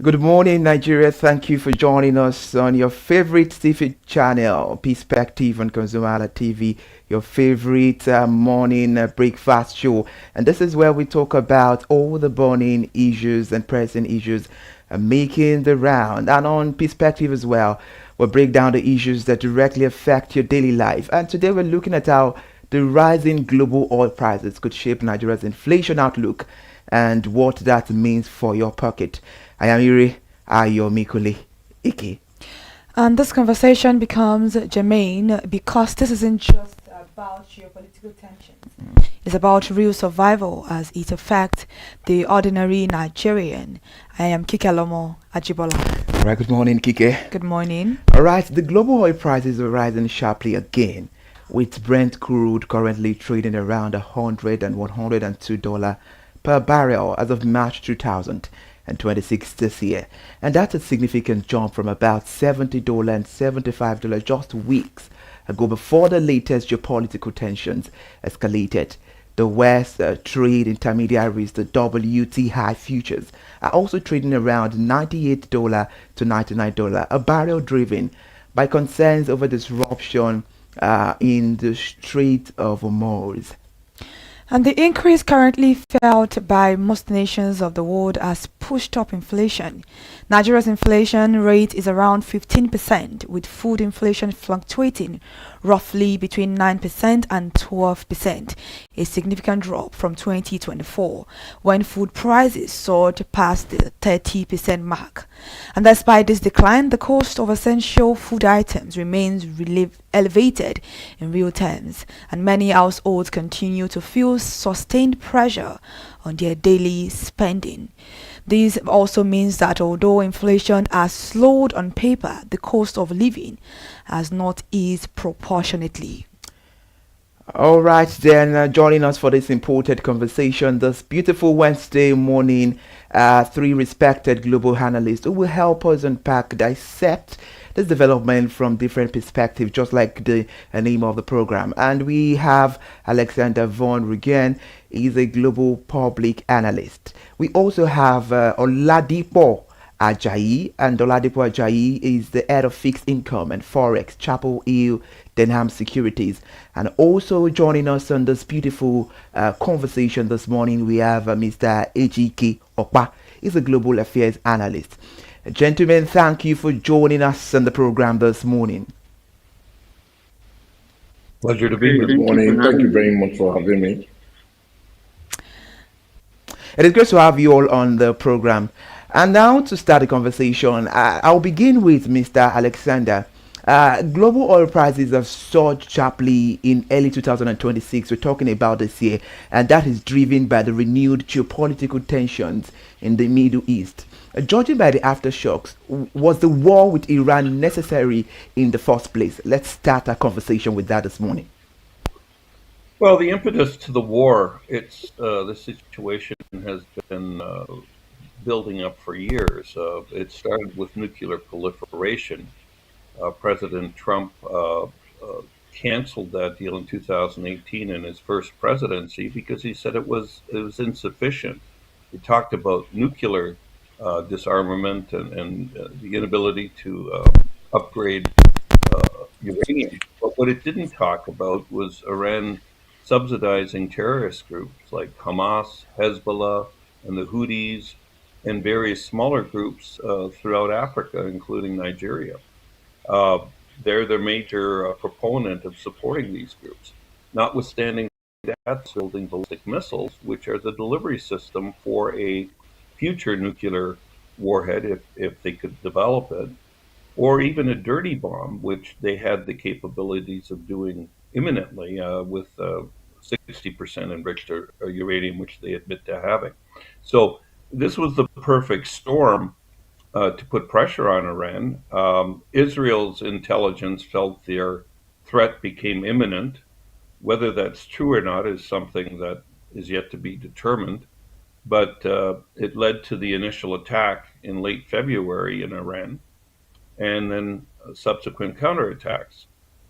Good morning, Nigeria. Thank you for joining us on your favorite TV channel, Perspective on ConsumerHallaTV, your favorite morning breakfast show. And this is where we talk about all the burning issues and pressing issues making the round. And on Perspective as well, we'll break down the issues that directly affect your daily life. And today we're looking at how the rising global oil prices could shape Nigeria's inflation outlook and what that means for your pocket. I am Iri Ayomikule Ike. And this conversation becomes germane because this isn't just about geopolitical tensions. It's about real survival as it affects the ordinary Nigerian. I am Kike Ajibola. All right, good morning, Kike. Good morning. All right, the global oil prices are rising sharply again, with Brent crude currently trading around $102 per barrel as of March 2026 this year. And that's a significant jump from about $70 and $75 just weeks ago before the latest geopolitical tensions escalated. The West trade intermediaries, the WTI futures, are also trading around $98 to $99 a barrel, driven by concerns over disruption in the Strait of Hormuz. And the increase currently felt by most nations of the world has pushed up inflation. Nigeria's inflation rate is around 15%, with food inflation fluctuating roughly between 9% and 12%, a significant drop from 2024 when food prices soared past the 30% mark. And despite this decline, the cost of essential food items remains elevated in real terms, and many households continue to feel sustained pressure on their daily spending. This also means that although inflation has slowed on paper, the cost of living has not eased proportionately. All right, then, joining us for this important conversation this beautiful Wednesday morning, three respected global analysts who will help us unpack, dissect this development from different perspectives, just like the name of the program. And we have Alexander von Rugen. He's a global public analyst. We also have Oladipo Ajayi, and Oladipo Ajayi is the head of fixed income and forex, Chapel Hill Denham Securities. And also joining us on this beautiful conversation this morning, we have Mr. Ejike Okpa. He's a global affairs analyst. Gentlemen, thank you for joining us on the program this morning. Pleasure to be here. Good morning. Thank you very much for having me. It is great to have you all on the program. And now to start the conversation, I'll begin with Mr. Alexander. Global oil prices have soared sharply in early 2026. We're talking about this year, and that is driven by the renewed geopolitical tensions in the Middle East. Judging by the aftershocks, was the war with Iran necessary in the first place? Let's start our conversation with that this morning. Well, the impetus to the war, the situation has been building up for years. It started with nuclear proliferation. President Trump canceled that deal in 2018 in his first presidency because he said it was insufficient. He talked about nuclear disarmament and the inability to upgrade uranium. But what it didn't talk about was Iran subsidizing terrorist groups like Hamas, Hezbollah, and the Houthis, and various smaller groups throughout Africa, including Nigeria. Uh, they're the major proponent of supporting these groups. Notwithstanding that, building ballistic missiles, which are the delivery system for a future nuclear warhead if they could develop it, or even a dirty bomb, which they had the capabilities of doing imminently with 60% enriched uranium, which they admit to having. So this was the perfect storm to put pressure on Iran. Israel's intelligence felt their threat became imminent. Whether that's true or not is something that is yet to be determined. But it led to the initial attack in late February in Iran, and then subsequent counterattacks.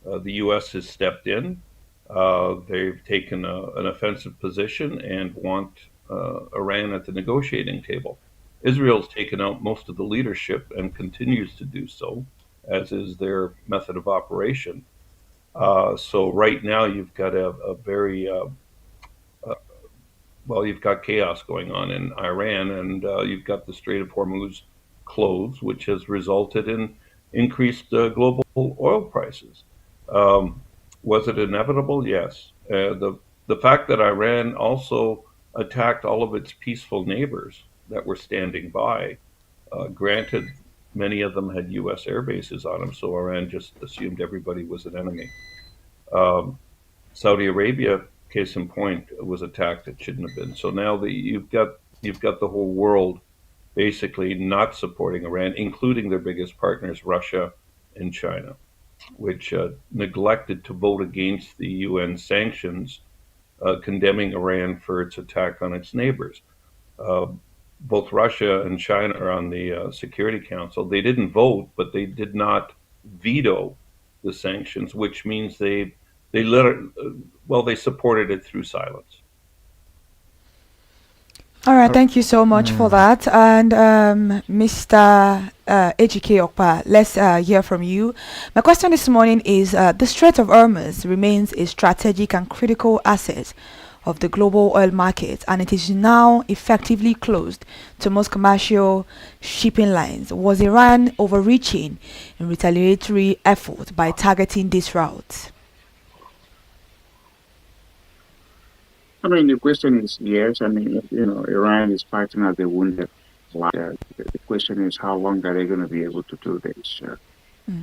The U.S. has stepped in. They've taken an offensive position and want Iran at the negotiating table. Israel's taken out most of the leadership and continues to do so, as is their method of operation. So right now you've got a very uh, well, you've got chaos going on in Iran, and you've got the Strait of Hormuz closed, which has resulted in increased global oil prices. Um, was it inevitable? Yes. The fact that Iran also attacked all of its peaceful neighbors that were standing by, granted, many of them had U.S. air bases on them, so Iran just assumed everybody was an enemy. Um, Saudi Arabia, case in point, was attacked. It shouldn't have been. So now you've got the whole world basically not supporting Iran, including their biggest partners, Russia and China, which neglected to vote against the UN sanctions condemning Iran for its attack on its neighbors. Uh, Both Russia and China are on the Security Council. They didn't vote, but they did not veto the sanctions, which means they they supported it through silence. All right, thank you so much for that. And Mr. Ejike Okpa, let's hear from you. My question this morning is the Strait of Hormuz remains a strategic and critical asset of the global oil market, and it is now effectively closed to most commercial shipping lines. Was Iran overreaching in retaliatory effort by targeting this route? I mean, the question is yes. I mean, Iran is fighting as a wounded warrior. The question is how long are they going to be able to do this? I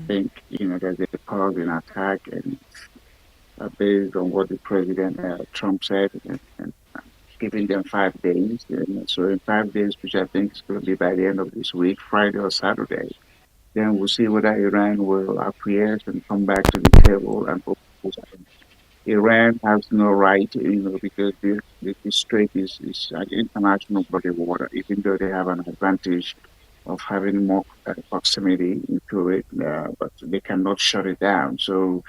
think, there's a pause in attack, and based on what the President Trump said, and giving them 5 days. So in 5 days, which I think is going to be by the end of this week, Friday or Saturday, then we'll see whether Iran will acquiesce and come back to the table and propose. Iran has no right, because the strait is an international body of water, even though they have an advantage of having more proximity into it, but they cannot shut it down. So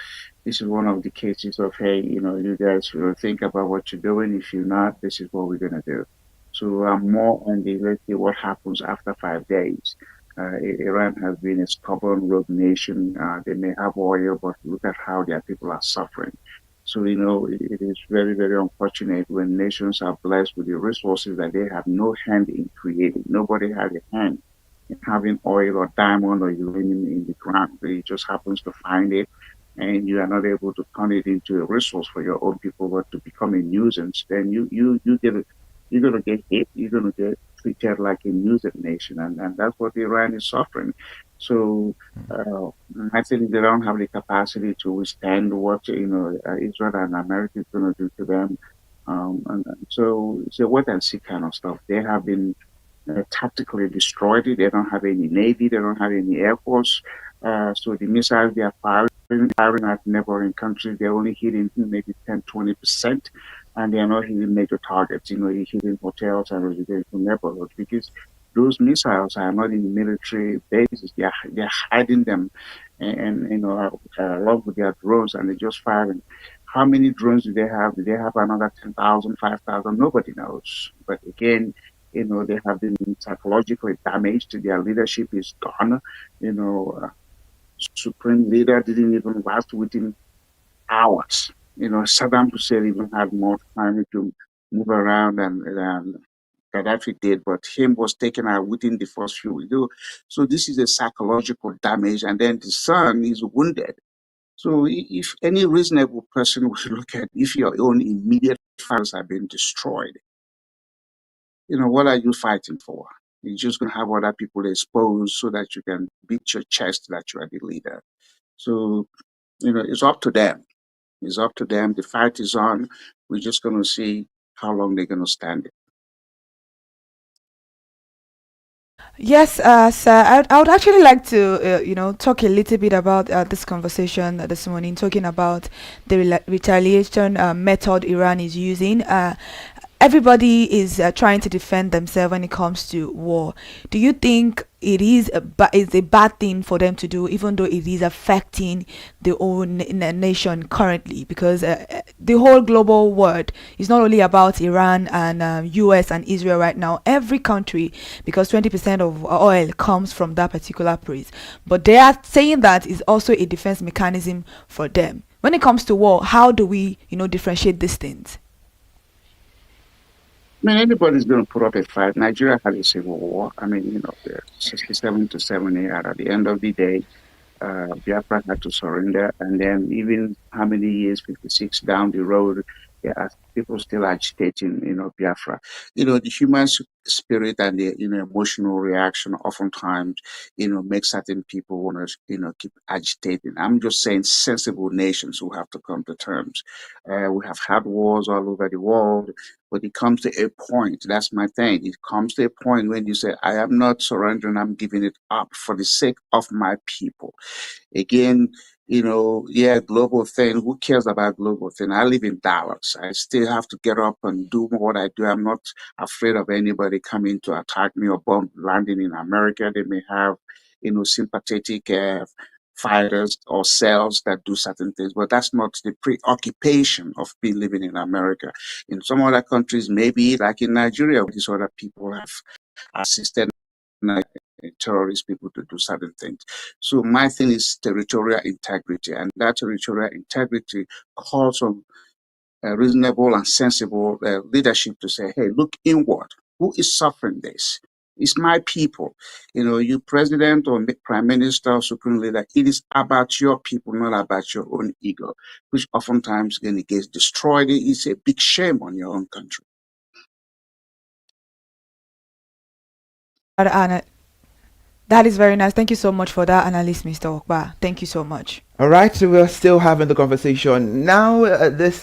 this is one of the cases of, hey, you guys think about what you're doing. If you're not, this is what we're going to do. So I'm more on let's see what happens after 5 days. Iran has been a stubborn rogue nation. They may have oil, but look at how their people are suffering. So, it is very, very unfortunate when nations are blessed with the resources that they have no hand in creating. Nobody has a hand in having oil or diamond or uranium in the ground. It just happens to find it, and you are not able to turn it into a resource for your own people, but to become a nuisance. Then you're gonna get hit. You're gonna get treated like a nuisance nation, and that's what Iran is suffering. So I think they don't have the capacity to withstand what Israel and America is going to do to them. And so it's a wait and see kind of stuff. They have been tactically destroyed. They don't have any navy. They don't have any air force. So the missiles they are firing at neighboring countries, they're only hitting maybe 10-20%, and they are not hitting major targets. They're hitting hotels and residential neighborhoods because those missiles are not in military bases. They're hiding them, and along with their drones, and they're just firing. How many drones do they have? Do they have another 10,000, 5,000? Nobody knows. But again, they have been psychologically damaged. Their leadership is gone. Supreme leader didn't even last within hours. Saddam Hussein even had more time to move around and Gaddafi did, but him was taken out within the first few weeks. So this is a psychological damage, and then the son is wounded. So if any reasonable person would look at if your own immediate files have been destroyed, what are you fighting for? You're just going to have other people exposed so that you can beat your chest that you are the leader. So, it's up to them. It's up to them. The fight is on. We're just going to see how long they're going to stand it. Yes, sir. I would actually like to, talk a little bit about this conversation this morning, talking about the retaliation method Iran is using. Everybody is trying to defend themselves when it comes to war. Do you think it is a bad thing for them to do, even though it is affecting their own nation currently? Because the whole global world. It's not only about Iran and US and Israel right now. Every country, because 20% of oil comes from that particular place. But they are saying that is also a defense mechanism for them. When it comes to war, how do we, differentiate these things? I mean, anybody's going to put up a fight. Nigeria had a civil war. I mean, the 67 to 70 at the end of the day, Biafra had to surrender. And then even how many years, 56 down the road, there are people still agitating, Biafra. The human spirit and the, emotional reaction oftentimes, make certain people want to, keep agitating. I'm just saying sensible nations who have to come to terms. We have had wars all over the world, but it comes to a point, that's my thing. It comes to a point when you say, I am not surrendering, I'm giving it up for the sake of my people. Again, global thing. Who cares about global thing? I live in Dallas. I still have to get up and do what I do. I'm not afraid of anybody coming to attack me or bomb landing in America. They may have, sympathetic fighters or cells that do certain things, but that's not the preoccupation of me living in America. In some other countries, maybe like in Nigeria, these other people have assisted terrorist people to do certain things. So my thing is territorial integrity, and that territorial integrity calls on reasonable and sensible leadership to say, hey, look inward. Who is suffering this? It's my people. You president or prime minister or supreme leader, it is about your people, not about your own ego, which oftentimes gets destroyed. It's a big shame on your own country. That is very nice. Thank you so much for that analysis, Mr. Okpa. Thank you so much. All right, so we're still having the conversation. Now, this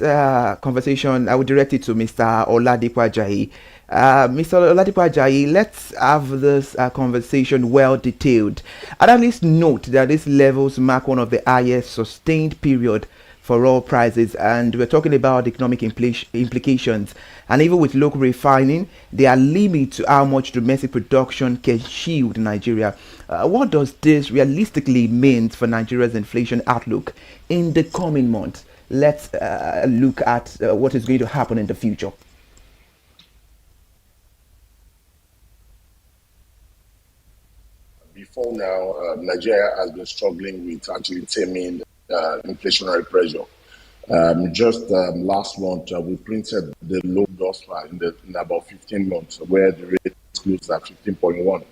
conversation, I will direct it to Mr. Oladipo Ajayi. Mr. Oladipo Ajayi, let's have this conversation well detailed. And at least note that these levels mark one of the highest sustained period for oil prices, and we're talking about economic implications. And even with local refining, there are limits to how much domestic production can shield Nigeria. What does this realistically mean for Nigeria's inflation outlook in the coming months? Let's look at what is going to happen in the future. Before now, Nigeria has been struggling with actually taming inflationary pressure. Just last month, we printed the low thus far in about 15 months, where the rate closed at 15.1.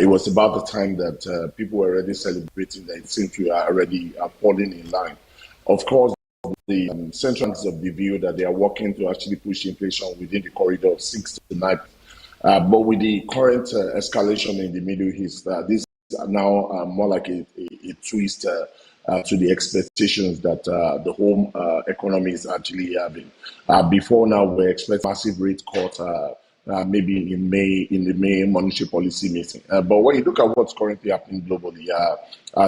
It was about the time that people were already celebrating that it seemed we are already falling in line. Of course, the central banks of the view that they are working to actually push inflation within the corridor of 6 to 9. But with the current escalation in the Middle East, this is now more like a twist to the expectations that the home economy is actually having. Before now, we expect massive rate cut maybe in the May monetary policy meeting. But when you look at what's currently happening globally,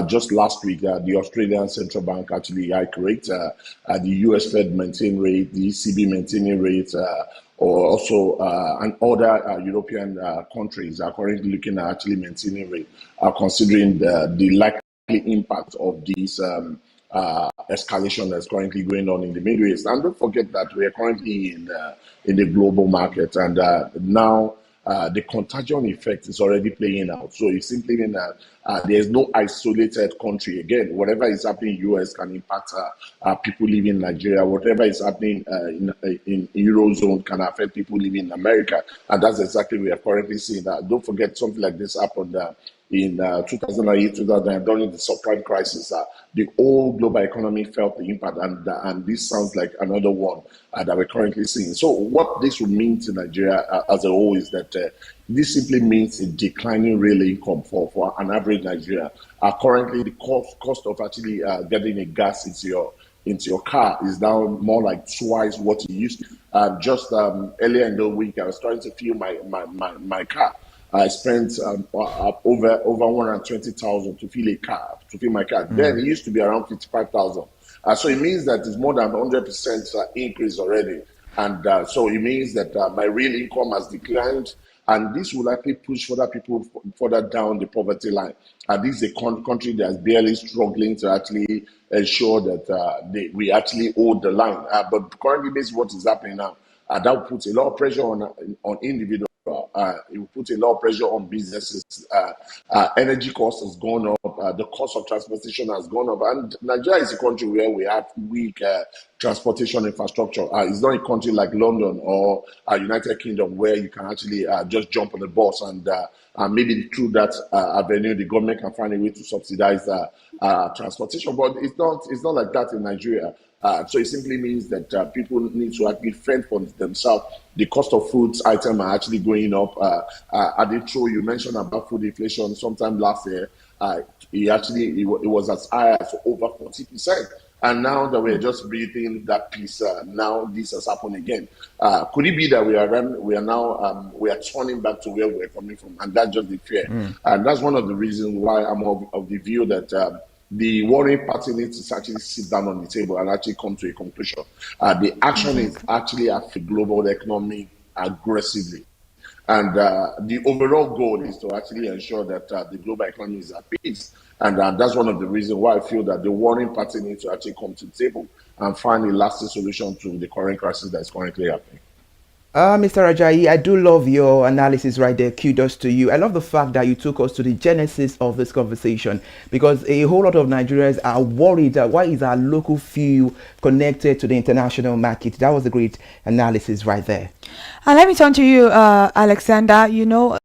just last week, the Australian Central Bank actually hiked rates, the US Fed maintained rate, the ECB maintaining rates, or also and other European countries are currently looking at actually maintaining rate, considering the likely impact of this escalation that's currently going on in the Middle East. And don't forget that we are currently in the global market, and now the contagion effect is already playing out. So it simply means that there's no isolated country. Again, whatever is happening in US can impact people living in Nigeria. Whatever is happening in Eurozone can affect people living in America. And that's exactly what we are currently seeing. Don't forget something like this happened in 2008, 2009, during the subprime crisis. The whole global economy felt the impact, and this sounds like another one that we're currently seeing. So what this would mean to Nigeria as a whole is that this simply means a declining real income for an average Nigerian. Currently, the cost of actually getting a gas into your car is now more like twice what it used to. Just earlier in the week, I was trying to fuel my car. I spent over 120,000 to fill my car. Then it used to be around 55,000. So it means that it's more than 100% increase already. And so it means that my real income has declined and this will likely push further people further down the poverty line. And this is a country that's barely struggling to actually ensure that we actually hold the line. But currently, based on what is happening now, that will put a lot of pressure on individuals. It will put a lot of pressure on businesses. Energy cost has gone up. The cost of transportation has gone up. And Nigeria is a country where we have weak transportation infrastructure. It's not a country like London or United Kingdom where you can actually just jump on the bus and maybe through that avenue, the government can find a way to subsidize transportation. But it's not like that in Nigeria. So it simply means that people need to actually fend for themselves. The cost of foods items are actually going up. Aditro, you mentioned about food inflation sometime last year. It was as high as over 40%. And now that we're just breathing that piece, now this has happened again. Could it be that we are now turning back to where we're coming from? And that's just the fear. And that's one of the reasons why I'm of the view that the warring party needs to actually sit down on the table and actually come to a conclusion. The action is actually at the global economy aggressively. And the overall goal is to actually ensure that the global economy is at peace. And that's one of the reasons why I feel that the warring party needs to actually come to the table and find a lasting solution to the current crisis that's currently happening. Mr. Ajayi, I do love your analysis right there. Kudos to you. I love the fact that you took us to the genesis of this conversation, because a whole lot of Nigerians are worried that why is our local fuel connected to the international market. That was a great analysis right there. And let me turn to you, Alexander. You know,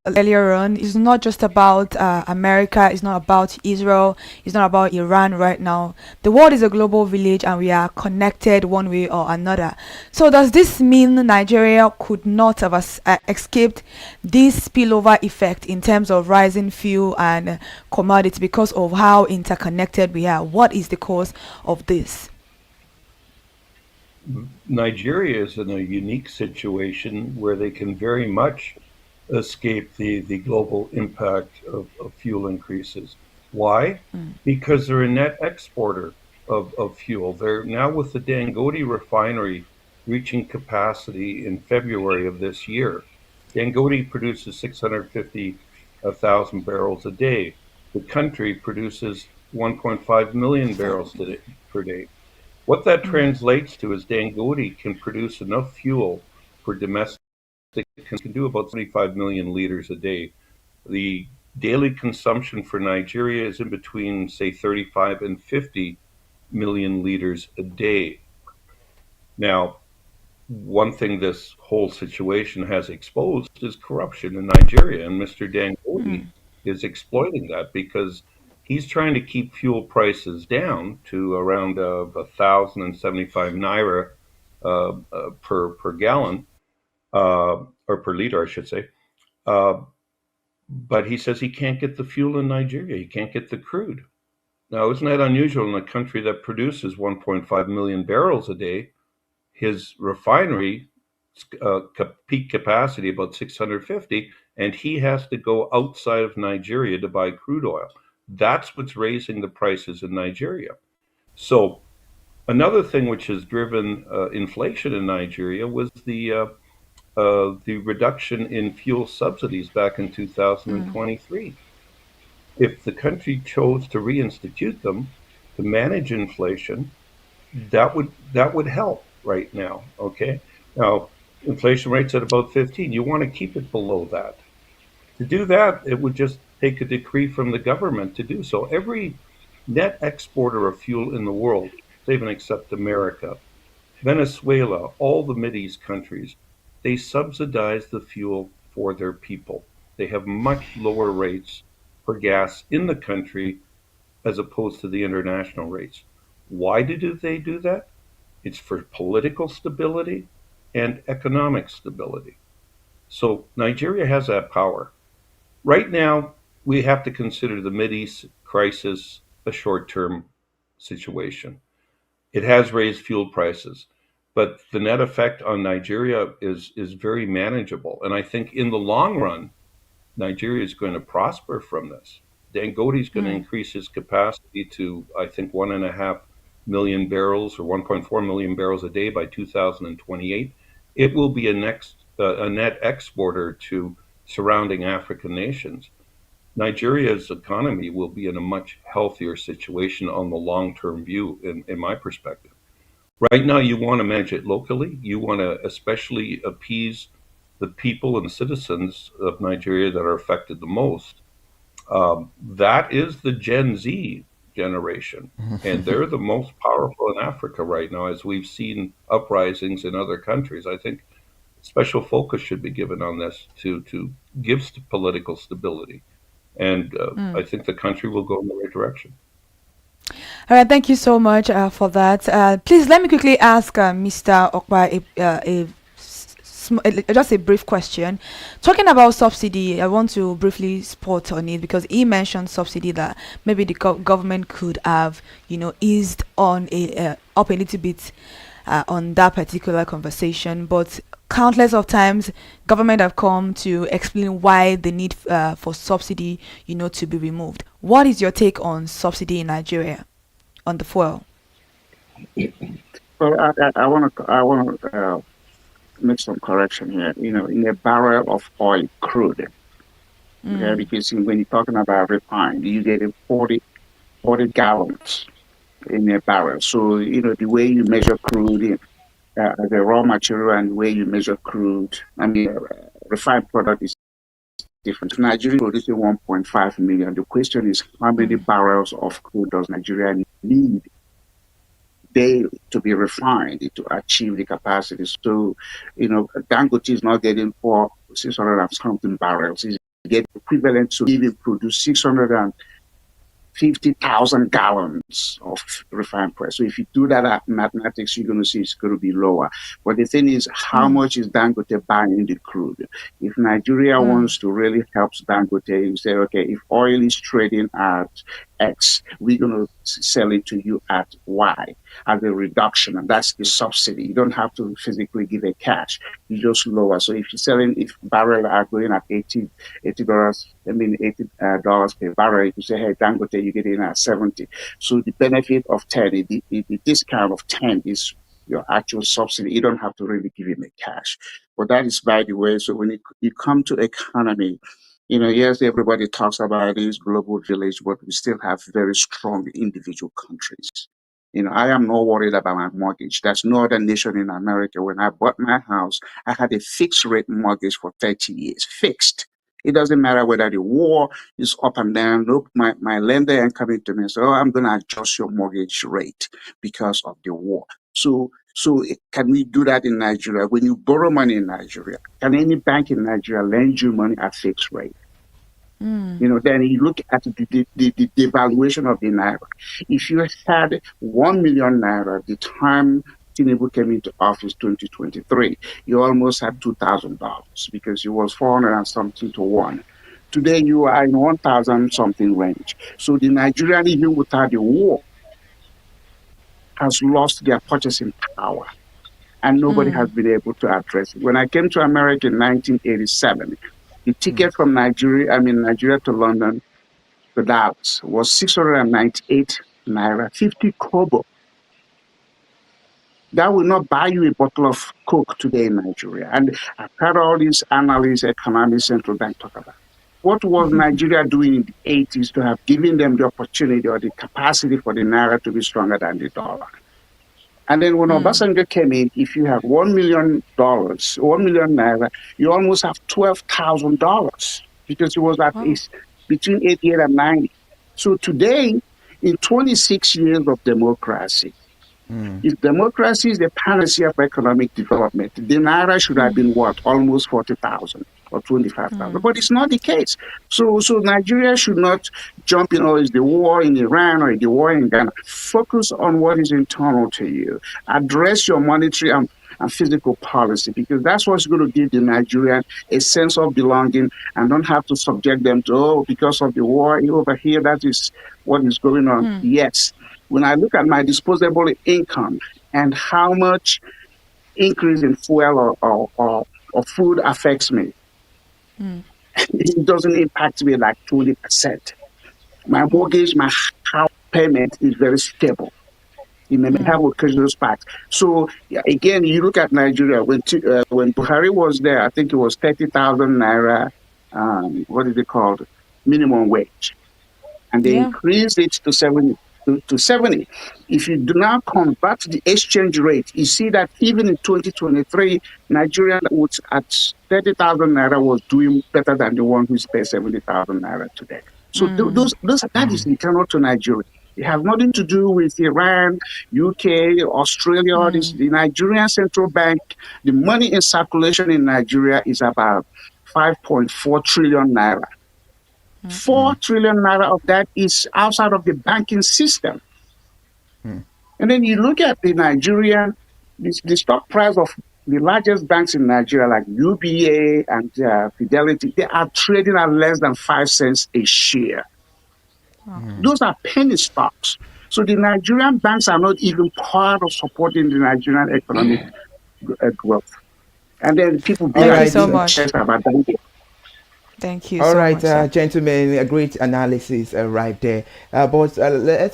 earlier on, it's not just about America, it's not about Israel, it's not about Iran right now. The world is a global village and we are connected one way or another. So does this mean Nigeria could not have escaped this spillover effect in terms of rising fuel and commodities because of how interconnected we are? What is the cause of this? Nigeria is in a unique situation where they can very much escape the global impact of fuel increases. Why? Because they're a net exporter of fuel. They're now, with the Dangote refinery reaching capacity in February of this year. Dangote produces 650,000 barrels a day. The country produces 1.5 million barrels per day. What that translates to is Dangote can produce enough fuel for domestic, can do about 75 million liters a day. The daily consumption for Nigeria is in between, say, 35 and 50 million liters a day. Now, one thing this whole situation has exposed is corruption in Nigeria, and Mr. Dangote is exploiting that because he's trying to keep fuel prices down to around 1,075 naira per gallon. Or per liter, I should say. But he says he can't get the fuel in Nigeria. He can't get the crude. Now, isn't that unusual in a country that produces 1.5 million barrels a day? His refinery peak capacity about 650, and he has to go outside of Nigeria to buy crude oil. That's what's raising the prices in Nigeria. So another thing which has driven inflation in Nigeria was the reduction in fuel subsidies back in 2023. If the country chose to reinstitute them to manage inflation, that would help right now. Okay, now inflation rate's at about 15. You want to keep it below that. To do that, it would just take a decree from the government to do so. Every net exporter of fuel in the world, even except America, Venezuela, all the Mideast countries, they subsidize the fuel for their people. They have much lower rates for gas in the country as opposed to the international rates. Why do they do that? It's for political stability and economic stability. So Nigeria has that power. Right now, we have to consider the Mideast crisis a short-term situation. It has raised fuel prices, but the net effect on Nigeria is very manageable. And I think in the long run, Nigeria is going to prosper from this. Dangote is going to increase his capacity to, I think, 1.5 million barrels or 1.4 million barrels a day by 2028. It will be a next a net exporter to surrounding African nations, Nigeria's economy will be in a much healthier situation on the long term view, in my perspective. Right now, you want to manage it locally. You want to especially appease the people and citizens of Nigeria that are affected the most. That is the Gen Z generation, and they're the most powerful in Africa right now, as we've seen uprisings in other countries. I think special focus should be given on this to give political stability, and I think the country will go in the right direction. All right, thank you so much for that. Please let me quickly ask Mr. Okpa just a brief question. Talking about subsidy, I want to briefly spot on it because he mentioned subsidy that maybe the government could have, eased on up a little bit on that particular conversation, but countless of times government have come to explain why the need for subsidy to be removed. What is your take on subsidy in Nigeria on the fuel? Well, I want to make some correction here. In a barrel of oil, crude, okay, because when you're talking about refined, you get 40 gallons in a barrel. So, the way you measure crude, the raw material and the way you measure crude, refined product is different. Nigeria producing 1.5 million. The question is, how many barrels of crude does Nigeria need daily to be refined to achieve the capacity? So, Dangote is not getting 600 and something barrels. It's getting equivalent to even produce 650,000 gallons of refined price. So if you do that at mathematics, you're going to see it's going to be lower. But the thing is, how much is Dangote buying the crude? If Nigeria wants to really help Dangote, you say, okay, if oil is trading at X, we're going to sell it to you at Y as a reduction. And that's the subsidy. You don't have to physically give a cash. You just lower. So if you're selling, if barrel are going at $80, $80 per barrel, you say, hey, Dangote, you get in at 70. So the benefit of 10, the discount of 10 is your actual subsidy. You don't have to really give him a cash. But that is by the way. So when you come to economy, yes, everybody talks about this global village, but we still have very strong individual countries. I am not worried about my mortgage. There's no other nation in America. When I bought my house, I had a fixed rate mortgage for 30 years, fixed. It doesn't matter whether the war is up and down. Look, my lender ain't coming to me and say, oh, I'm going to adjust your mortgage rate because of the war. So can we do that in Nigeria? When you borrow money in Nigeria, can any bank in Nigeria lend you money at fixed rate? Then you look at the devaluation of the naira. If you had 1 million naira at the time Tinubu came into office 2023, you almost had $2,000 because it was 400 and something to 1. Today you are in 1,000 something range. So the Nigerian, even without the war, has lost their purchasing power. And nobody has been able to address it. When I came to America in 1987, the ticket from Nigeria to London to Dallas was 698 naira, 50 kobo. That will not buy you a bottle of Coke today in Nigeria. And I've heard all these analysts, economists, central bank talk about. What was Nigeria doing in the 80s to have given them the opportunity or the capacity for the naira to be stronger than the dollar? And then when Obasanjo came in, if you have $1 million, 1 million naira, you almost have $12,000 because it was at least between 88 and 90. So today, in 26 years of democracy, if democracy is the panacea for economic development, the naira should have been what? Almost 40,000 or 25,000. But it's not the case. So Nigeria should not jump in, is the war in Iran or the war in Ghana. Focus on what is internal to you. Address your monetary and physical policy, because that's what's going to give the Nigerian a sense of belonging and don't have to subject them to, because of the war over here, that is what is going on. Yes. When I look at my disposable income and how much increase in fuel or food affects me, it doesn't impact me like 20%. My mortgage, my house payment is very stable. It may have occasional spikes. So again, you look at Nigeria when Buhari was there, I think it was 30,000 naira. What is it called? Minimum wage, and they increased it to 70. To 70. If you do not convert the exchange rate, you see that even in 2023, Nigeria at 30,000 naira was doing better than the one who's paid 70,000 naira today. So that is internal to Nigeria. It has nothing to do with Iran, UK, Australia. The Nigerian central bank, the money in circulation in Nigeria is about 5.4 trillion naira. 4 trillion naira of that is outside of the banking system. And then you look at the Nigerian, the stock price of the largest banks in Nigeria, like UBA and Fidelity, they are trading at less than 5 cents a share. Those are penny stocks. So the Nigerian banks are not even part of supporting the Nigerian economic growth. And then people Thank you so much. About that. Thank you All so right, much. Gentlemen, a great analysis right there. But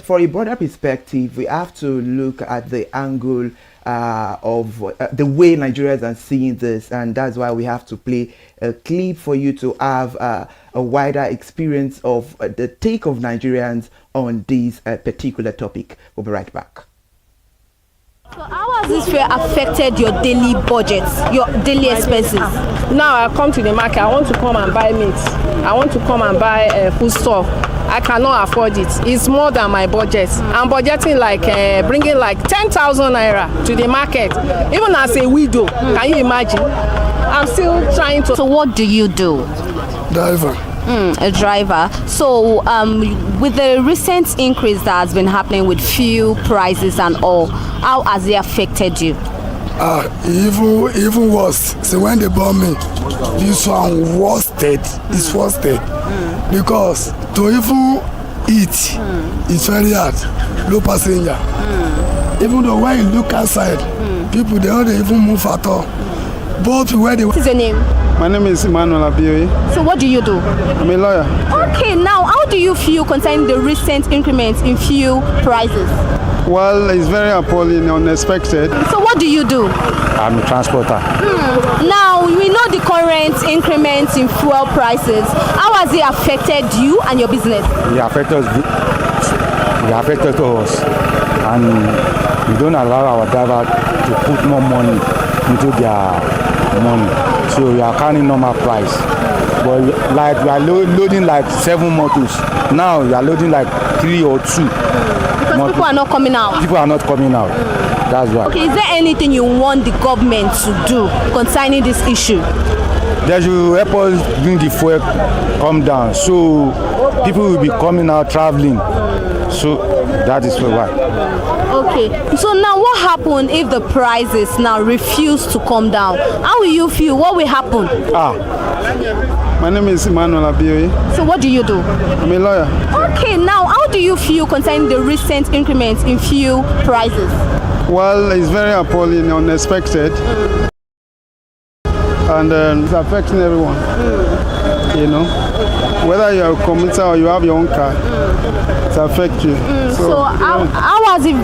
for a broader perspective, we have to look at the angle of the way Nigerians are seeing this, and that's why we have to play a clip for you to have a wider experience of the take of Nigerians on this particular topic. We'll be right back. So how has this fear affected your daily budget, your daily expenses? Now I come to the market, I want to come and buy meat. I want to come and buy food stuff. I cannot afford it. It's more than my budget. I'm budgeting like bringing like 10,000 naira to the market. Even as a widow, can you imagine? I'm still trying to. So what do you do? Driver. A driver. So with the recent increase that has been happening with fuel prices and all, how has it affected you? Even worse. So when they bought me, this one worsted. It's worsted. Because to even eat, it's very hard. Low passenger. Even though when you look outside, people, they don't even move at all. Both where they. What is your name? My name is Emmanuel Ajayi. So what do you do? I'm a lawyer. Okay, now how do you feel concerning the recent increments in fuel prices? Well, it's very appalling, unexpected. So what do you do? I'm a transporter. Now, we know the current increments in fuel prices. How has it affected you and your business? It affected us. And we don't allow our driver to put more money into their money. So we are carrying normal price. But like we are loading like 7 motors. Now we are loading like 3 or 2. Because people are not coming out. People are not coming out. That's why. Okay, is there anything you want the government to do concerning this issue? They should help us bring the fuel come down. So people will be coming out traveling. So that is why. Okay, so now what happened if the prices now refuse to come down? How will you feel? What will happen? My name is Emmanuel Ajayi. So what do you do? I'm a lawyer. Okay, now how do you feel concerning the recent increments in fuel prices? Well, it's very appalling, unexpected. And it's affecting everyone. You know, whether you're a commuter or you have your own car, it affects you. So how has it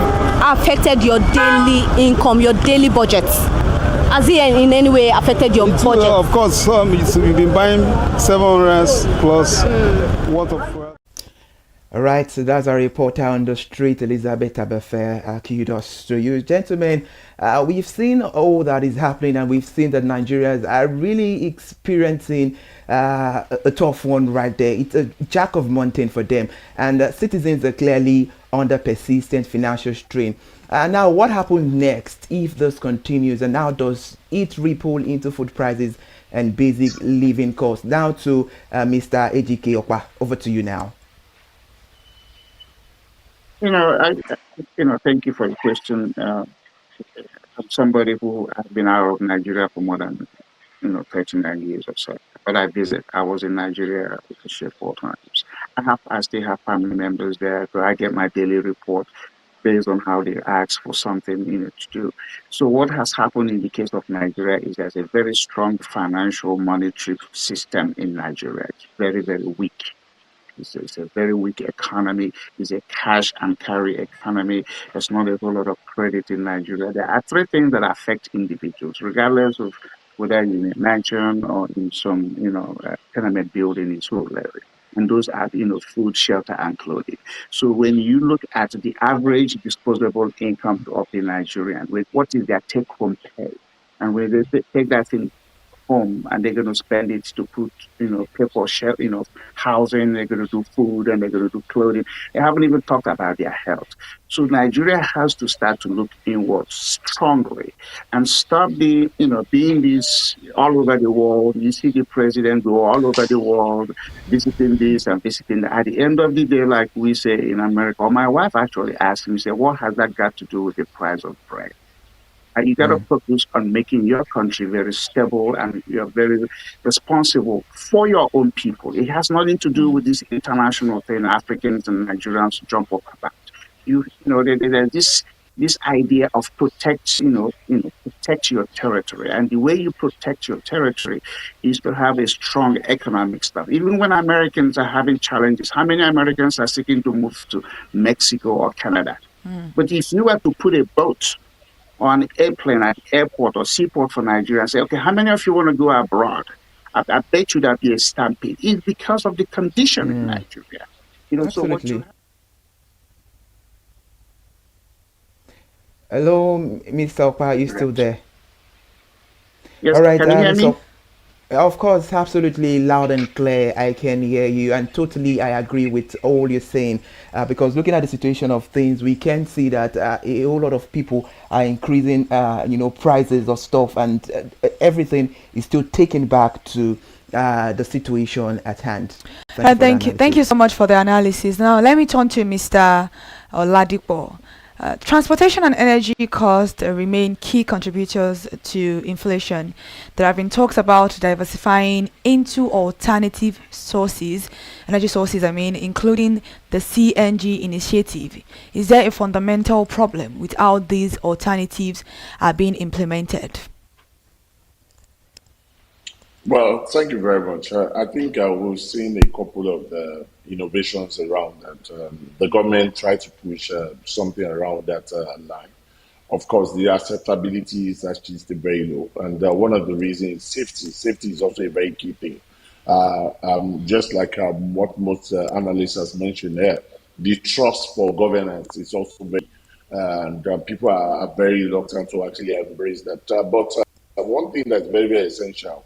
affected your daily income, your daily budget? Has it in any way affected your budget? Of course, we've been buying 700 plus worth of fuel. All right, so that's our reporter on the street, Elizabeth Abefe. Kudos to you, gentlemen. We've seen all that is happening, and we've seen that Nigerians are really experiencing a tough one right there. It's a jack of mountain for them, and citizens are clearly under persistent financial strain. Now, what happens next if this continues, and how does it ripple into food prices and basic living costs? Now to Mr. Ejike Okpa. Over to you now. Thank you for the question. I'm somebody who has been out of Nigeria for more than 39 years or so. But I was in Nigeria for 4 times. I still have family members there, so I get my daily report based on how they ask for something to do. So what has happened in the case of Nigeria is there's a very strong financial monetary system in Nigeria. It's very, very weak. It's a very weak economy. It's a cash and carry economy. There's not a whole lot of credit in Nigeria. There are three things that affect individuals, regardless of whether you're in a mansion or in some, tenement building in rural area. And those are, food, shelter, and clothing. So when you look at the average disposable income of the Nigerian, with what is their take-home pay, and when they take that thing home and they're going to spend it to put, pay for housing, they're going to do food, and they're going to do clothing. They haven't even talked about their health. So Nigeria has to start to look inward strongly and stop being this all over the world. You see the president go all over the world, visiting this and visiting that. At the end of the day, like we say in America, or my wife actually asked me, what has that got to do with the price of bread? And you got to focus on making your country very stable, and you're very responsible for your own people. It has nothing to do with this international thing Africans and Nigerians jump up about. There's this idea of protect your territory, and the way you protect your territory is to have a strong economic stuff. Even when Americans are having challenges, how many Americans are seeking to move to Mexico or Canada? But if you were to put a boat on an airplane at airport or seaport for Nigeria and say, okay, how many of you want to go abroad? I bet you that be a stampede. It's because of the condition in Nigeria. So what you have. Hello, Mr. Okpa, are you still there? Yes, all right, can you hear me? Of course, absolutely loud and clear. I can hear you, and totally I agree with all you're saying. Because looking at the situation of things, we can see that a whole lot of people are increasing, prices of stuff, and everything is still taken back to the situation at hand. Thank you so much for the analysis. Now, let me turn to Mr. Oladipo. Transportation and energy costs remain key contributors to inflation. There have been talks about diversifying into alternative sources, energy sources, including the CNG initiative. Is there a fundamental problem with how these alternatives are being implemented? Well, thank you very much. I think we've seen a couple of innovations around that. The government tried to push something around that line. Of course, the acceptability is actually still very low. And one of the reasons is safety. Safety is also a very key thing. Just like what most analysts have mentioned here, the trust for governance is also very, and people are very reluctant to actually embrace that. But one thing that's very, very essential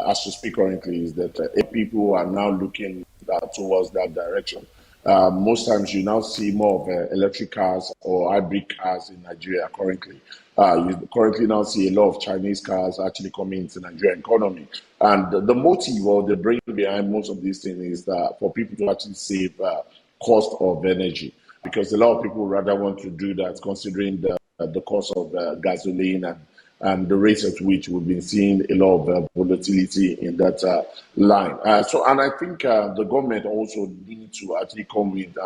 as we speak currently is that people are now looking towards that direction. Most times you now see more of electric cars or hybrid cars in Nigeria currently. You currently now see a lot of Chinese cars actually coming into the Nigerian economy. And the motive or the brain behind most of these things is that for people to actually save cost of energy, because a lot of people rather want to do that considering the cost of gasoline and the rate at which we've been seeing a lot of volatility in that line. And I think the government also needs to actually come with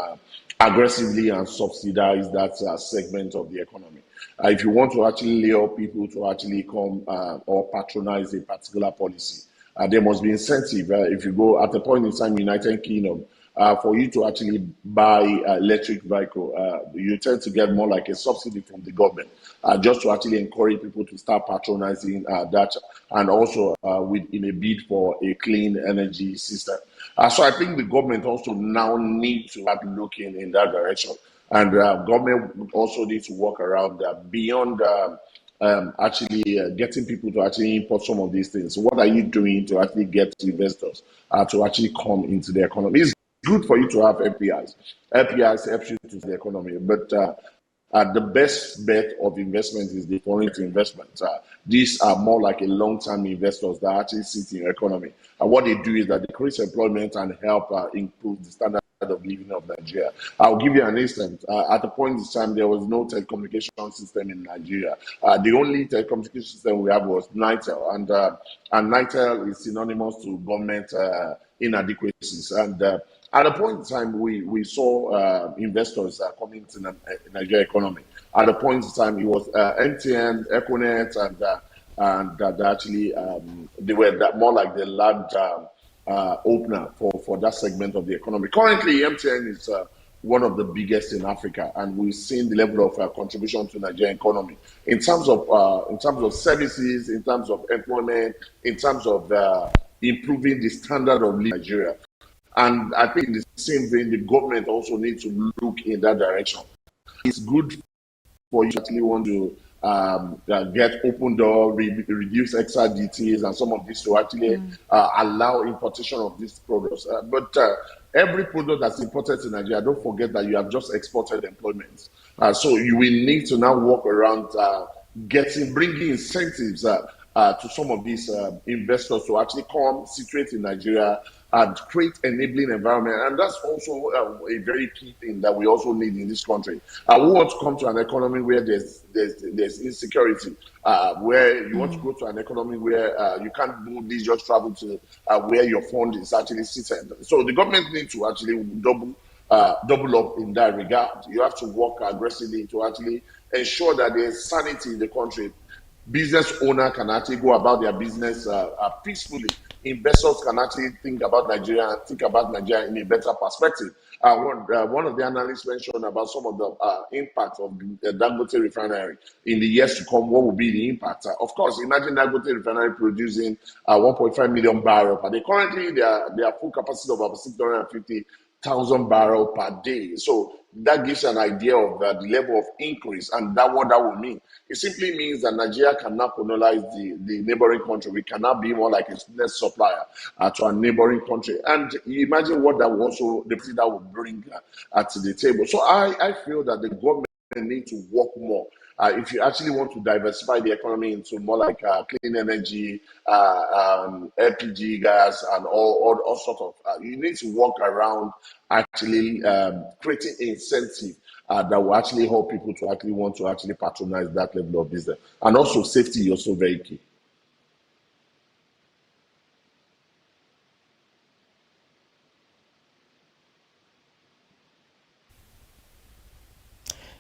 aggressively and subsidize that segment of the economy. If you want to actually lure people to actually come or patronize a particular policy, there must be incentive. If you go at a point in time, United Kingdom, for you to actually buy electric vehicle, you tend to get more like a subsidy from the government, just to actually encourage people to start patronizing that, and also in a bid for a clean energy system. So I think the government also now needs to start looking in that direction, and government also needs to work around that beyond actually getting people to actually import some of these things. So what are you doing to actually get investors to actually come into the economy? It's good for you to have FPIs. FPIs helps you to the economy, but the best bet of investment is the foreign investment. These are more like a long-term investors that actually sit in your economy. And what they do is that they create employment and help improve the standard of living of Nigeria. I'll give you an instance. At the point in time, there was no telecommunication system in Nigeria. The only telecommunication system we have was NITEL, and NITEL is synonymous to government inadequacies. And at the point in time, we saw investors coming into the Nigerian economy. At the point in time, it was MTN, Econet, and actually they were more like the large opener for that segment of the economy. Currently, MTN is one of the biggest in Africa, and we've seen the level of contribution to Nigerian economy in terms of services, in terms of employment, in terms of improving the standard of living in Nigeria. And I think in the same vein, the government also needs to look in that direction. It's good for you to actually want to get open door, reduce extra duties, and some of this to actually allow importation of these products. But every product that's imported to Nigeria, don't forget that you have just exported employment. So you will need to now work around bringing incentives to some of these investors to actually come, situate in Nigeria, and create enabling environment. And that's also a very key thing that we also need in this country. We want to come to an economy where there's insecurity, where you want to go to an economy where you can't boldly just travel to where your fund is actually seated. So the government needs to actually double up in that regard. You have to work aggressively to actually ensure that there's sanity in the country. Business owner can actually go about their business peacefully. Investors can actually think about Nigeria and think about Nigeria in a better perspective. One of the analysts mentioned about some of the impact of the Dangote refinery in the years to come. What will be the impact? Of course, imagine Dangote refinery producing 1.5 million barrels per day. Currently, their full capacity of about 650,000 barrels per day. So that gives an idea of the level of increase and what that will mean. It simply means that Nigeria cannot colonize the neighboring country. We cannot be more like a net supplier to a neighboring country. And you imagine what that will also, the that will bring to the table. So I feel that the government need to work more. If you actually want to diversify the economy into more like clean energy, LPG gas, and all sorts of, you need to work around actually creating incentive that will actually help people to actually want to actually patronize that level of business. And also safety is also very key.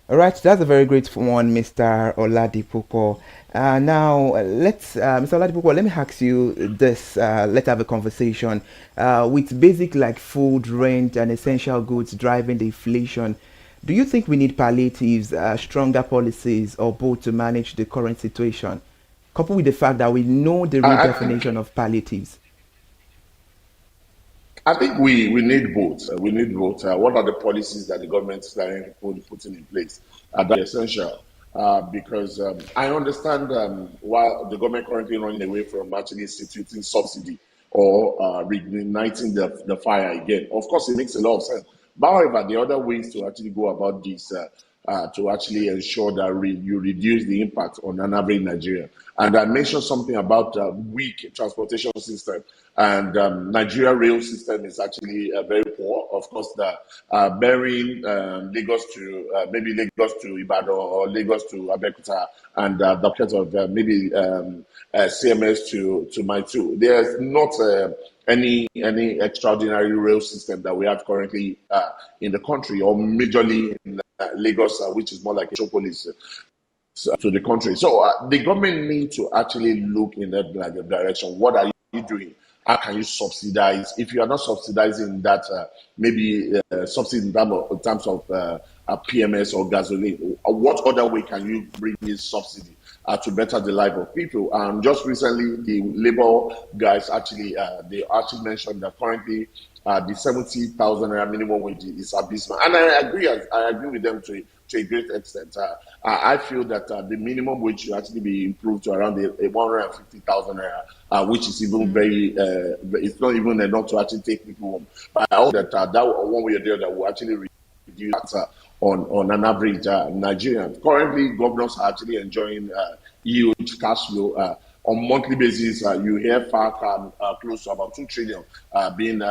All right, that's a very great one, Mr. Oladipo. Now, Mr. Oladipo, let me ask you this. Let's have a conversation. With basic like food, rent, and essential goods driving the inflation, do you think we need palliatives, stronger policies, or both to manage the current situation, coupled with the fact that we know the real definition of palliatives? I think we need both. We need both. What are the policies that the government is putting in place? That's essential because I understand why the government currently running away from actually instituting subsidy or reigniting the fire again. Of course, it makes a lot of sense. But however, the other ways to actually go about this to actually ensure that you reduce the impact on an average Nigerian. And I mentioned something about weak transportation system. And Nigeria rail system is actually very poor. Of course, the bearing Lagos to maybe Lagos to Ibadan or Lagos to Abeokuta, and the case of maybe CMS to Maitu. There's not any extraordinary rail system that we have currently in the country, or majorly in Lagos, which is more like a metropolis to the country. So the government needs to actually look in that direction. What are you doing? How can you subsidize? If you are not subsidizing that, maybe subsidy in terms of PMS or gasoline, what other way can you bring this subsidy to better the life of people? Just recently, the labor guys actually mentioned that currently the 70,000 naira minimum wage is abysmal, and I agree with them to a great extent. I feel that the minimum wage should actually be improved to around 150,000 naira, which is even it's not even enough to actually take people home. But I hope that one way or the other will actually reduce that on an average Nigerian. Currently, governors are actually enjoying huge cash flow. On monthly basis, you hear far close to about 2 trillion being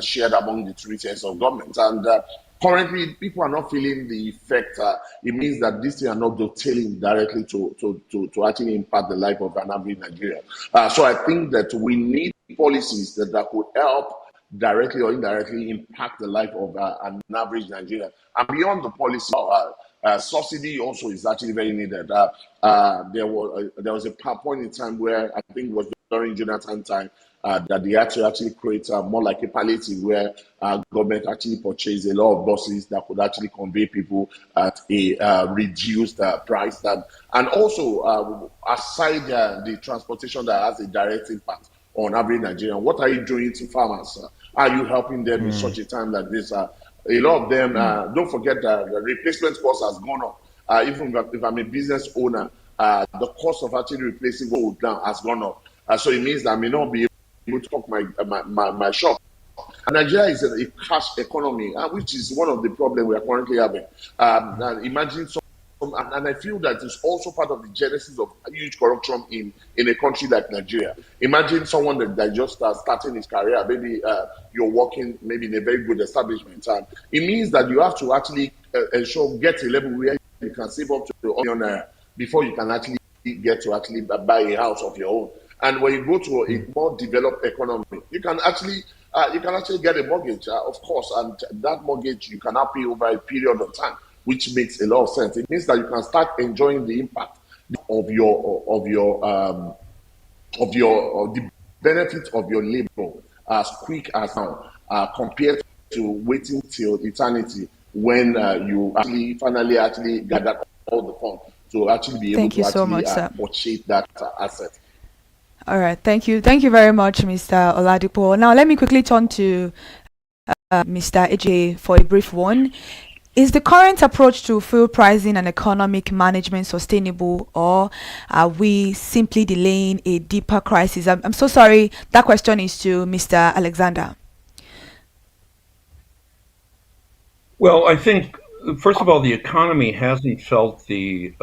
shared among the 3 tiers of government. And currently, people are not feeling the effect. It means that these things are not dovetailing directly to actually impact the life of an average Nigerian. So I think that we need policies that could help directly or indirectly impact the life of an average Nigerian. And beyond the policy, subsidy also is actually very needed. There was a point in time where I think it was during Jonathan time, that they actually create more like a palliative where government actually purchase a lot of buses that could actually convey people at a reduced price. And also, aside the transportation that has a direct impact on average Nigerian, what are you doing to farmers? Are you helping them in such a time like this? A lot of them, don't forget that the replacement cost has gone up. Even if I'm a business owner, the cost of actually replacing gold now has gone up. So it means that I may not be able to stock my shop. And Nigeria is a cash economy, which is one of the problems we are currently having. Imagine and I feel that it's also part of the genesis of huge corruption in a country like Nigeria. Imagine someone that just starting his career, maybe you're working maybe in a very good establishment. And it means that you have to actually ensure get a level where you can save up to the million before you can actually get to actually buy a house of your own. And when you go to a more developed economy, you can actually get a mortgage, of course, and that mortgage you cannot pay over a period of time, which makes a lot of sense. It means that you can start enjoying the impact of the benefit of your labor as quick as now, compared to waiting till eternity when you finally gather all the funds to actually be able to purchase that asset. All right, thank you very much, Mr. Oladipo. Now let me quickly turn to Mr. Ejike for a brief one. Is the current approach to fuel pricing and economic management sustainable, or are we simply delaying a deeper crisis? I'm so sorry, that question is to Mr. Alexander. Well, I think, first of all, the economy hasn't felt the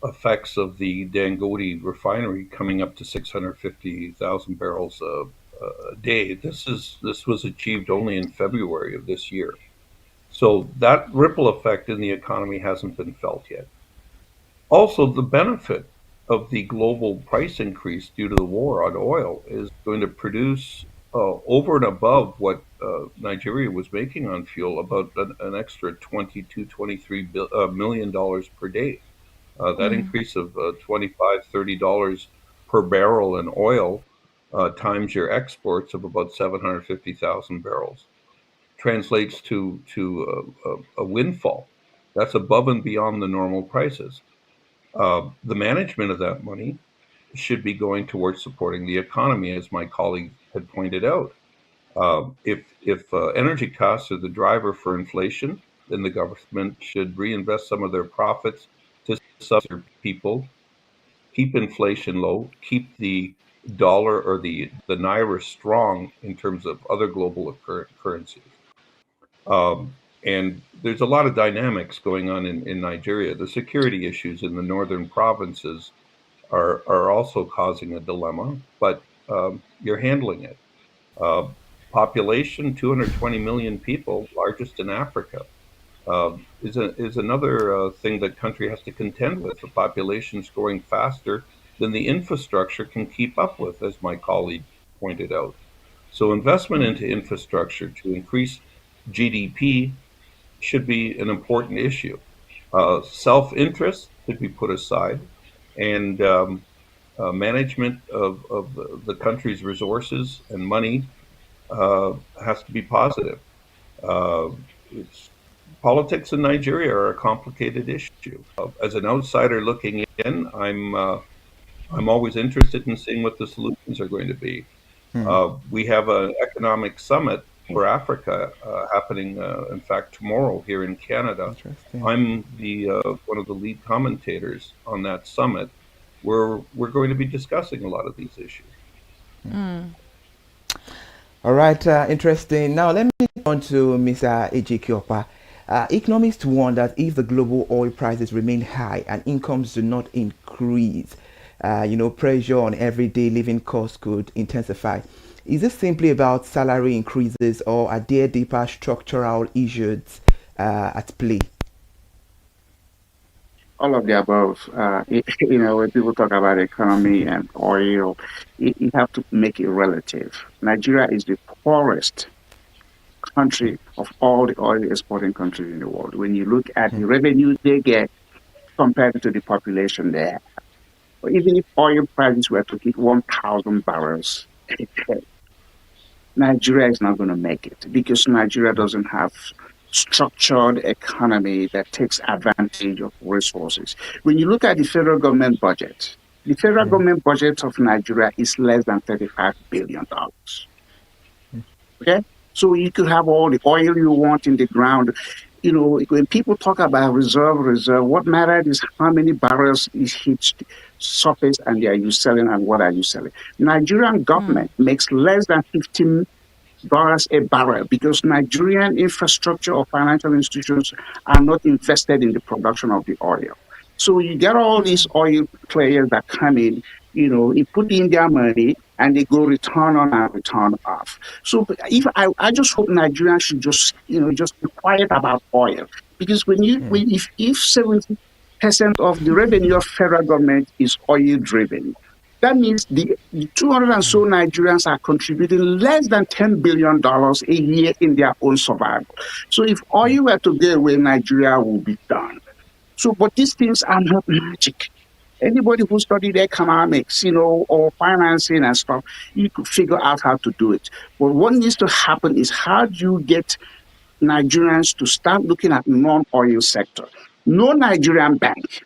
effects of the Dangote refinery coming up to 650,000 barrels a day. This was achieved only in February of this year. So that ripple effect in the economy hasn't been felt yet. Also, the benefit of the global price increase due to the war on oil is going to produce over and above what Nigeria was making on fuel, about an extra $22-23 million per day. That increase of $25-30 per barrel in oil times your exports of about 750,000 barrels translates to a windfall. That's above and beyond the normal prices. The management of that money should be going towards supporting the economy, as my colleague had pointed out. If energy costs are the driver for inflation, then the government should reinvest some of their profits to subsidize people, keep inflation low, keep the dollar or the naira strong in terms of other global currencies. And there's a lot of dynamics going on in Nigeria. The security issues in the northern provinces are also causing a dilemma, but you're handling it. Population, 220 million people, largest in Africa, is another thing that country has to contend with. The population's growing faster than the infrastructure can keep up with, as my colleague pointed out. So investment into infrastructure to increase GDP should be an important issue. Self-interest should be put aside, and management of the country's resources and money has to be positive. Politics in Nigeria are a complicated issue. As an outsider looking in, I'm always interested in seeing what the solutions are going to be. We have an economic summit for Africa happening, in fact, tomorrow here in Canada. I'm one of the lead commentators on that summit, where we're going to be discussing a lot of these issues. All right, interesting. Now let me turn to Mr. Ejike Okpa. Economists warn that if the global oil prices remain high and incomes do not increase, pressure on everyday living costs could intensify. Is this simply about salary increases, or are there deeper structural issues at play? All of the above. When people talk about economy and oil, you have to make it relative. Nigeria is the poorest country of all the oil exporting countries in the world. When you look at the revenue they get compared to the population there, even if oil prices were to hit 1,000 barrels, Nigeria is not going to make it because Nigeria doesn't have structured economy that takes advantage of resources. When you look at the federal government budget, the federal government budget of Nigeria is less than $35 billion. Okay? So you could have all the oil you want in the ground. You know, when people talk about reserve, what matters is how many barrels is hit surface and are you selling and what are you selling. Nigerian government makes less than $15 a barrel because Nigerian infrastructure or financial institutions are not invested in the production of the oil. So you get all these oil players that come in, you know, you put in their money and they go return on and return off. So if I just hope Nigerians should just, you know, just be quiet about oil. Because if 70% of the revenue of federal government is oil driven, that means the 200 and so Nigerians are contributing less than $10 billion a year in their own survival. So if oil were to go away, Nigeria will be done. So, but these things are not magic. Anybody who studied economics, you know, or financing and stuff, you could figure out how to do it. But what needs to happen is how do you get Nigerians to start looking at non-oil sector? No Nigerian bank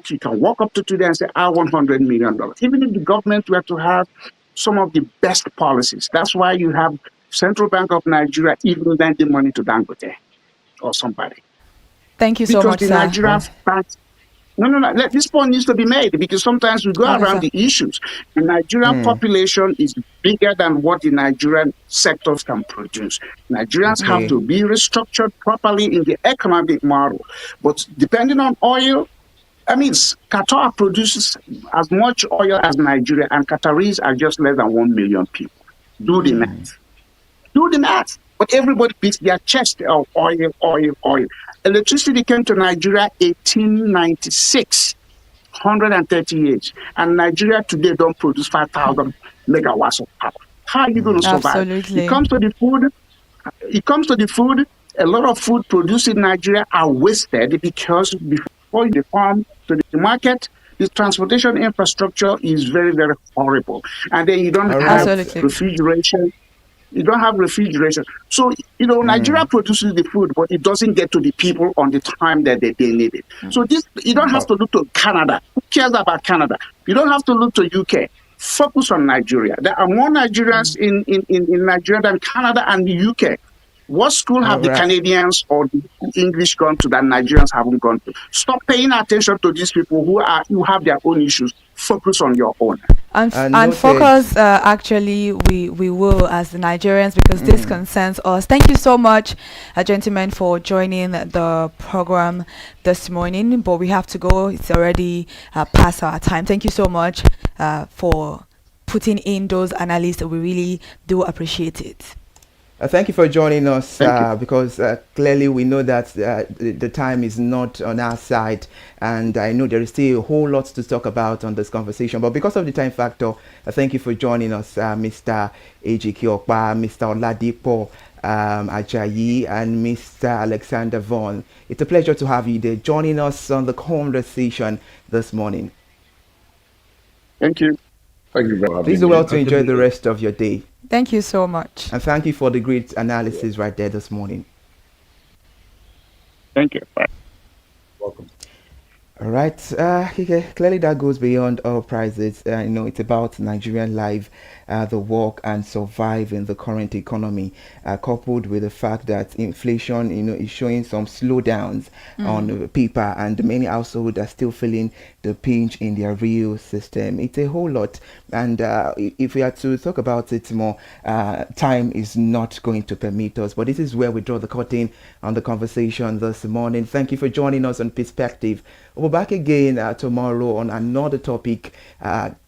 you can walk up to today and say, I want $100 million. Even if the government were to have some of the best policies. That's why you have Central Bank of Nigeria even lending money to Dangote or somebody. Thank you so much, because the Nigerian banks. No. This point needs to be made because sometimes we go around the issues. The Nigerian population is bigger than what the Nigerian sectors can produce. Nigerians have to be restructured properly in the economic model. But depending on oil, I mean, Qatar produces as much oil as Nigeria, and Qataris are just less than 1 million people. Do the math. Do the math. But everybody beats their chest of oil. Electricity came to Nigeria 1896, 130 years. And Nigeria today don't produce 5,000 megawatts of power. How are you going to survive? Absolutely. It comes to the food, a lot of food produced in Nigeria are wasted because before you farm to the market, the transportation infrastructure is very, very horrible. And then you don't have refrigeration. You don't have refrigeration. So, you know, Nigeria produces the food, but it doesn't get to the people on the time that they need it. So you don't have to look to Canada. Who cares about Canada? You don't have to look to UK. Focus on Nigeria. There are more Nigerians in Nigeria than Canada and the UK. What school have the Canadians or the English gone to that Nigerians haven't gone to? Stop paying attention to these people who have their own issues. Focus on your own. And focus, actually, we will as the Nigerians because this concerns us. Thank you so much, gentlemen, for joining the program this morning. But we have to go. It's already past our time. Thank you so much for putting in those analyses. We really do appreciate it. Thank you for joining us because clearly we know that the time is not on our side, and I know there is still a whole lot to talk about on this conversation, but because of the time factor, thank you for joining us, Mr. Ejike Okpa, Mr. Oladipo Ajayi, and Mr. Alexander Vaughan. It's a pleasure to have you there joining us on the conversation this morning. Thank you. Thank you very much. Please do well to enjoy the rest of your day. Thank you so much. And thank you for the great analysis right there this morning. Thank you. Bye. Welcome. All right. Clearly that goes beyond oil prices. You know, it's about Nigerian life, the work and survive in the current economy, coupled with the fact that inflation, you know, is showing some slowdowns on paper, and many households are still feeling the pinch in their real system. It's a whole lot. And if we are to talk about it more, time is not going to permit us. But this is where we draw the curtain on the conversation this morning. Thank you for joining us on Perspective. We're back again tomorrow on another topic,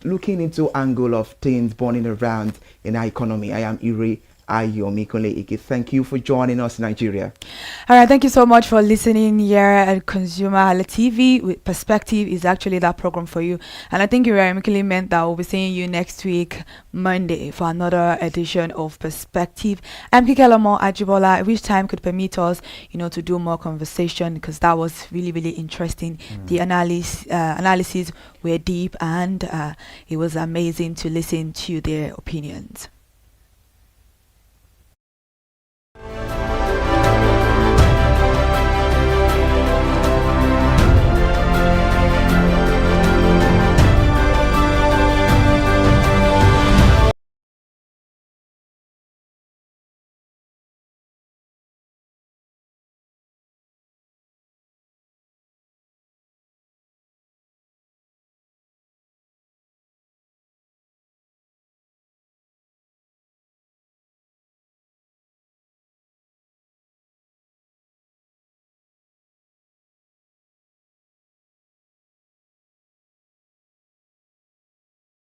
looking into angle of things burning around in our economy. I am Ire Ayomikole. Thank you for joining us, Nigeria. All right, thank you so much for listening here at ConsumerHallaTV. With Perspective is actually that program for you, and I think you ironically meant that we'll be seeing you next week, Monday, for another edition of Perspective. I'm Kikelomo Ajibola. Which time could permit us, you know, to do more conversation because that was really, really interesting. The analyses were deep, and it was amazing to listen to their opinions.